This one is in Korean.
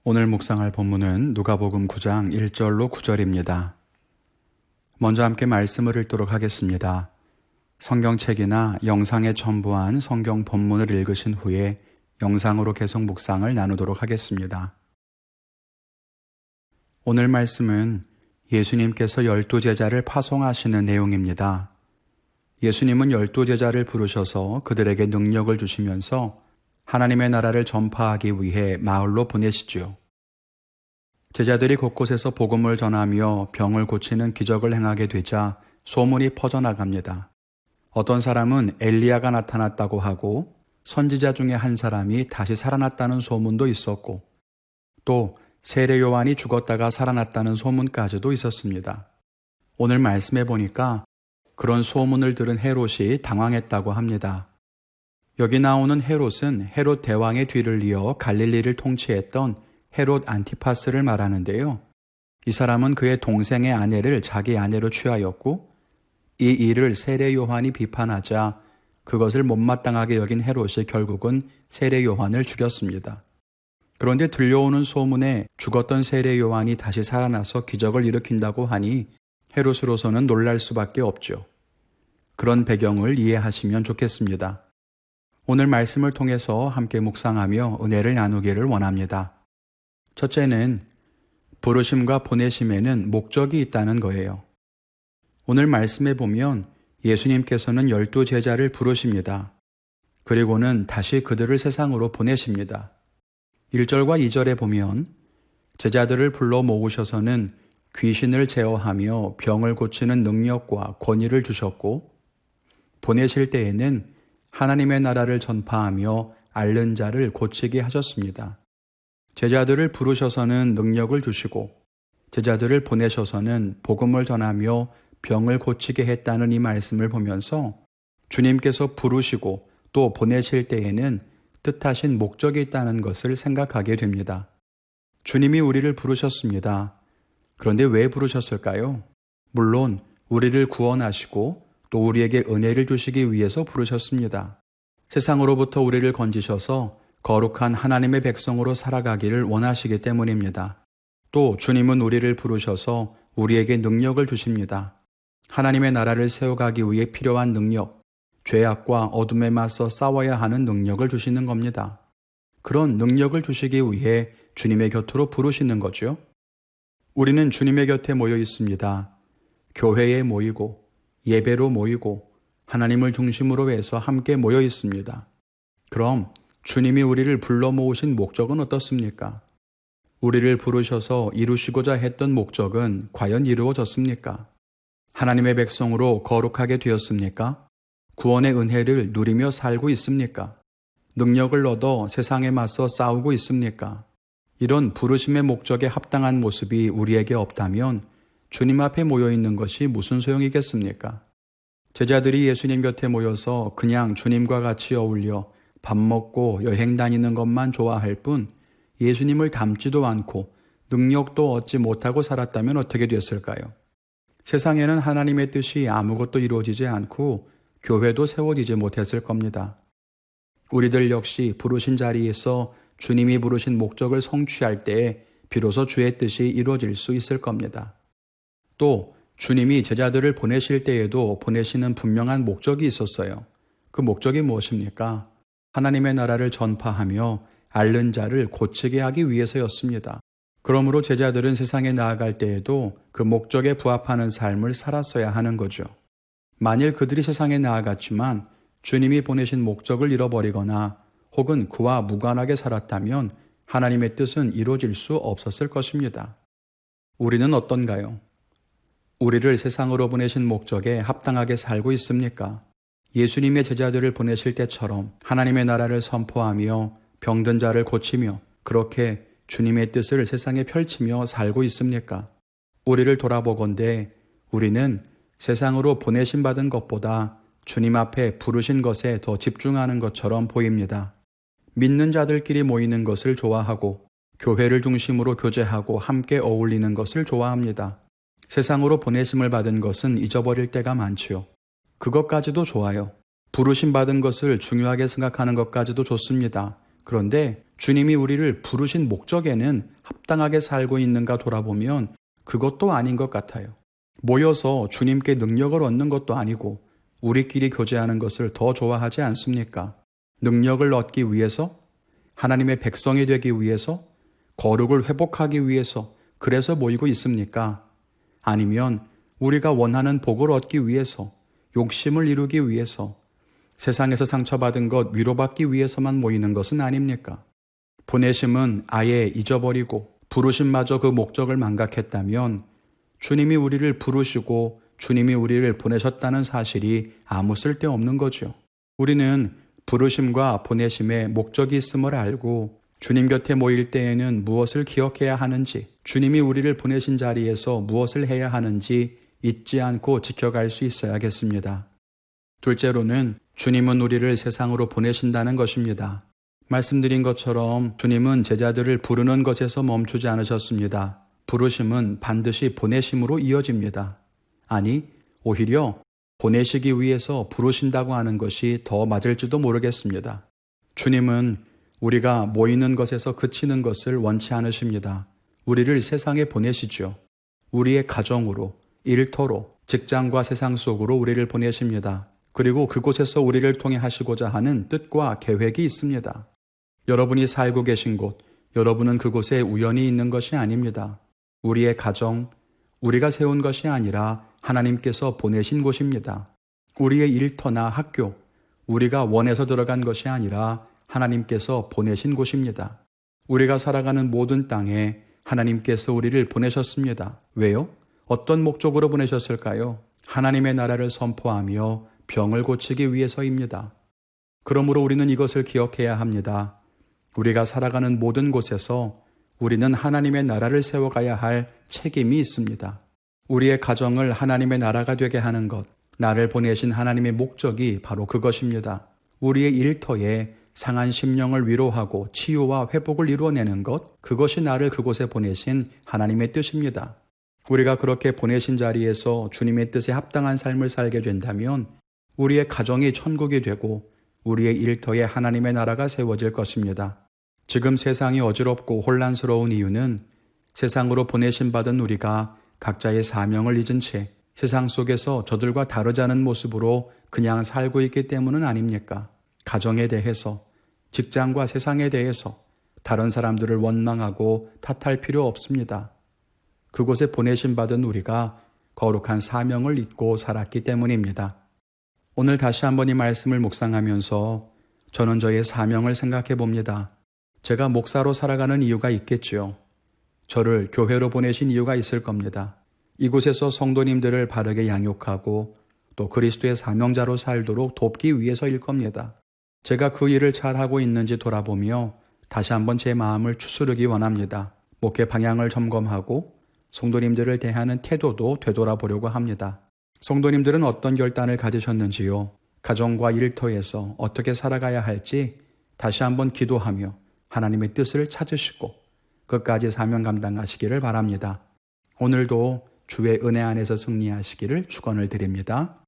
오늘 묵상할 본문은 누가복음 9장 1절로 9절입니다. 먼저 함께 말씀을 읽도록 하겠습니다. 성경책이나 영상에 첨부한 성경 본문을 읽으신 후에 영상으로 계속 묵상을 나누도록 하겠습니다. 오늘 말씀은 예수님께서 12제자를 파송하시는 내용입니다. 예수님은 12제자를 부르셔서 그들에게 능력을 주시면서 하나님의 나라를 전파하기 위해 마을로 보내시죠. 제자들이 곳곳에서 복음을 전하며 병을 고치는 기적을 행하게 되자 소문이 퍼져나갑니다. 어떤 사람은 엘리야가 나타났다고 하고 선지자 중에 한 사람이 다시 살아났다는 소문도 있었고 또 세례 요한이 죽었다가 살아났다는 소문까지도 있었습니다. 오늘 말씀해 보니까 그런 소문을 들은 헤롯이 당황했다고 합니다. 여기 나오는 헤롯은 헤롯 대왕의 뒤를 이어 갈릴리를 통치했던 헤롯 안티파스를 말하는데요. 이 사람은 그의 동생의 아내를 자기 아내로 취하였고 이 일을 세례 요한이 비판하자 그것을 못마땅하게 여긴 헤롯이 결국은 세례 요한을 죽였습니다. 그런데 들려오는 소문에 죽었던 세례 요한이 다시 살아나서 기적을 일으킨다고 하니 헤롯으로서는 놀랄 수밖에 없죠. 그런 배경을 이해하시면 좋겠습니다. 오늘 말씀을 통해서 함께 묵상하며 은혜를 나누기를 원합니다. 첫째는 부르심과 보내심에는 목적이 있다는 거예요. 오늘 말씀에 보면 예수님께서는 12제자를 부르십니다. 그리고는 다시 그들을 세상으로 보내십니다. 1절과 2절에 보면 제자들을 불러 모으셔서는 귀신을 제어하며 병을 고치는 능력과 권위를 주셨고 보내실 때에는 하나님의 나라를 전파하며 앓는 자를 고치게 하셨습니다. 제자들을 부르셔서는 능력을 주시고 제자들을 보내셔서는 복음을 전하며 병을 고치게 했다는 이 말씀을 보면서 주님께서 부르시고 또 보내실 때에는 뜻하신 목적이 있다는 것을 생각하게 됩니다. 주님이 우리를 부르셨습니다. 그런데 왜 부르셨을까요? 물론 우리를 구원하시고 또 우리에게 은혜를 주시기 위해서 부르셨습니다. 세상으로부터 우리를 건지셔서 거룩한 하나님의 백성으로 살아가기를 원하시기 때문입니다. 또 주님은 우리를 부르셔서 우리에게 능력을 주십니다. 하나님의 나라를 세워가기 위해 필요한 능력, 죄악과 어둠에 맞서 싸워야 하는 능력을 주시는 겁니다. 그런 능력을 주시기 위해 주님의 곁으로 부르시는 거죠. 우리는 주님의 곁에 모여 있습니다. 교회에 모이고 예배로 모이고 하나님을 중심으로 해서 함께 모여 있습니다. 그럼 주님이 우리를 불러 모으신 목적은 어떻습니까? 우리를 부르셔서 이루시고자 했던 목적은 과연 이루어졌습니까? 하나님의 백성으로 거룩하게 되었습니까? 구원의 은혜를 누리며 살고 있습니까? 능력을 얻어 세상에 맞서 싸우고 있습니까? 이런 부르심의 목적에 합당한 모습이 우리에게 없다면 주님 앞에 모여 있는 것이 무슨 소용이겠습니까? 제자들이 예수님 곁에 모여서 그냥 주님과 같이 어울려 밥 먹고 여행 다니는 것만 좋아할 뿐 예수님을 닮지도 않고 능력도 얻지 못하고 살았다면 어떻게 됐을까요? 세상에는 하나님의 뜻이 아무것도 이루어지지 않고 교회도 세워지지 못했을 겁니다. 우리들 역시 부르신 자리에서 주님이 부르신 목적을 성취할 때에 비로소 주의 뜻이 이루어질 수 있을 겁니다. 또 주님이 제자들을 보내실 때에도 보내시는 분명한 목적이 있었어요. 그 목적이 무엇입니까? 하나님의 나라를 전파하며 앓는 자를 고치게 하기 위해서였습니다. 그러므로 제자들은 세상에 나아갈 때에도 그 목적에 부합하는 삶을 살았어야 하는 거죠. 만일 그들이 세상에 나아갔지만 주님이 보내신 목적을 잃어버리거나 혹은 그와 무관하게 살았다면 하나님의 뜻은 이루어질 수 없었을 것입니다. 우리는 어떤가요? 우리를 세상으로 보내신 목적에 합당하게 살고 있습니까? 예수님의 제자들을 보내실 때처럼 하나님의 나라를 선포하며 병든 자를 고치며 그렇게 주님의 뜻을 세상에 펼치며 살고 있습니까? 우리를 돌아보건대 우리는 세상으로 보내심 받은 것보다 주님 앞에 부르신 것에 더 집중하는 것처럼 보입니다. 믿는 자들끼리 모이는 것을 좋아하고 교회를 중심으로 교제하고 함께 어울리는 것을 좋아합니다. 세상으로 보내심을 받은 것은 잊어버릴 때가 많지요. 그것까지도 좋아요. 부르심 받은 것을 중요하게 생각하는 것까지도 좋습니다. 그런데 주님이 우리를 부르신 목적에는 합당하게 살고 있는가 돌아보면 그것도 아닌 것 같아요. 모여서 주님께 능력을 얻는 것도 아니고 우리끼리 교제하는 것을 더 좋아하지 않습니까? 능력을 얻기 위해서, 하나님의 백성이 되기 위해서, 거룩을 회복하기 위해서 그래서 모이고 있습니까? 아니면 우리가 원하는 복을 얻기 위해서, 욕심을 이루기 위해서, 세상에서 상처받은 것 위로받기 위해서만 모이는 것은 아닙니까? 보내심은 아예 잊어버리고 부르심마저 그 목적을 망각했다면 주님이 우리를 부르시고 주님이 우리를 보내셨다는 사실이 아무 쓸데없는 거죠. 우리는 부르심과 보내심에 목적이 있음을 알고 주님 곁에 모일 때에는 무엇을 기억해야 하는지, 주님이 우리를 보내신 자리에서 무엇을 해야 하는지 잊지 않고 지켜갈 수 있어야겠습니다. 둘째로는 주님은 우리를 세상으로 보내신다는 것입니다. 말씀드린 것처럼 주님은 제자들을 부르는 것에서 멈추지 않으셨습니다. 부르심은 반드시 보내심으로 이어집니다. 아니, 오히려 보내시기 위해서 부르신다고 하는 것이 더 맞을지도 모르겠습니다. 주님은 우리가 모이는 것에서 그치는 것을 원치 않으십니다. 우리를 세상에 보내시죠. 우리의 가정으로, 일터로, 직장과 세상 속으로 우리를 보내십니다. 그리고 그곳에서 우리를 통해 하시고자 하는 뜻과 계획이 있습니다. 여러분이 살고 계신 곳, 여러분은 그곳에 우연히 있는 것이 아닙니다. 우리의 가정, 우리가 세운 것이 아니라 하나님께서 보내신 곳입니다. 우리의 일터나 학교, 우리가 원해서 들어간 것이 아니라 하나님께서 보내신 곳입니다. 우리가 살아가는 모든 땅에 하나님께서 우리를 보내셨습니다. 왜요? 어떤 목적으로 보내셨을까요? 하나님의 나라를 선포하며 병을 고치기 위해서입니다. 그러므로 우리는 이것을 기억해야 합니다. 우리가 살아가는 모든 곳에서 우리는 하나님의 나라를 세워가야 할 책임이 있습니다. 우리의 가정을 하나님의 나라가 되게 하는 것, 나를 보내신 하나님의 목적이 바로 그것입니다. 우리의 일터에 상한 심령을 위로하고 치유와 회복을 이루어내는 것, 그것이 나를 그곳에 보내신 하나님의 뜻입니다. 우리가 그렇게 보내신 자리에서 주님의 뜻에 합당한 삶을 살게 된다면 우리의 가정이 천국이 되고 우리의 일터에 하나님의 나라가 세워질 것입니다. 지금 세상이 어지럽고 혼란스러운 이유는 세상으로 보내심 받은 우리가 각자의 사명을 잊은 채 세상 속에서 저들과 다르자는 모습으로 그냥 살고 있기 때문은 아닙니까? 가정에 대해서, 직장과 세상에 대해서 다른 사람들을 원망하고 탓할 필요 없습니다. 그곳에 보내심 받은 우리가 거룩한 사명을 잊고 살았기 때문입니다. 오늘 다시 한번 이 말씀을 묵상하면서 저는 저의 사명을 생각해 봅니다. 제가 목사로 살아가는 이유가 있겠지요. 저를 교회로 보내신 이유가 있을 겁니다. 이곳에서 성도님들을 바르게 양육하고 또 그리스도의 사명자로 살도록 돕기 위해서일 겁니다. 제가 그 일을 잘하고 있는지 돌아보며 다시 한번 제 마음을 추스르기 원합니다. 목회 방향을 점검하고 성도님들을 대하는 태도도 되돌아보려고 합니다. 성도님들은 어떤 결단을 가지셨는지요? 가정과 일터에서 어떻게 살아가야 할지 다시 한번 기도하며 하나님의 뜻을 찾으시고 끝까지 사명 감당하시기를 바랍니다. 오늘도 주의 은혜 안에서 승리하시기를 축원을 드립니다.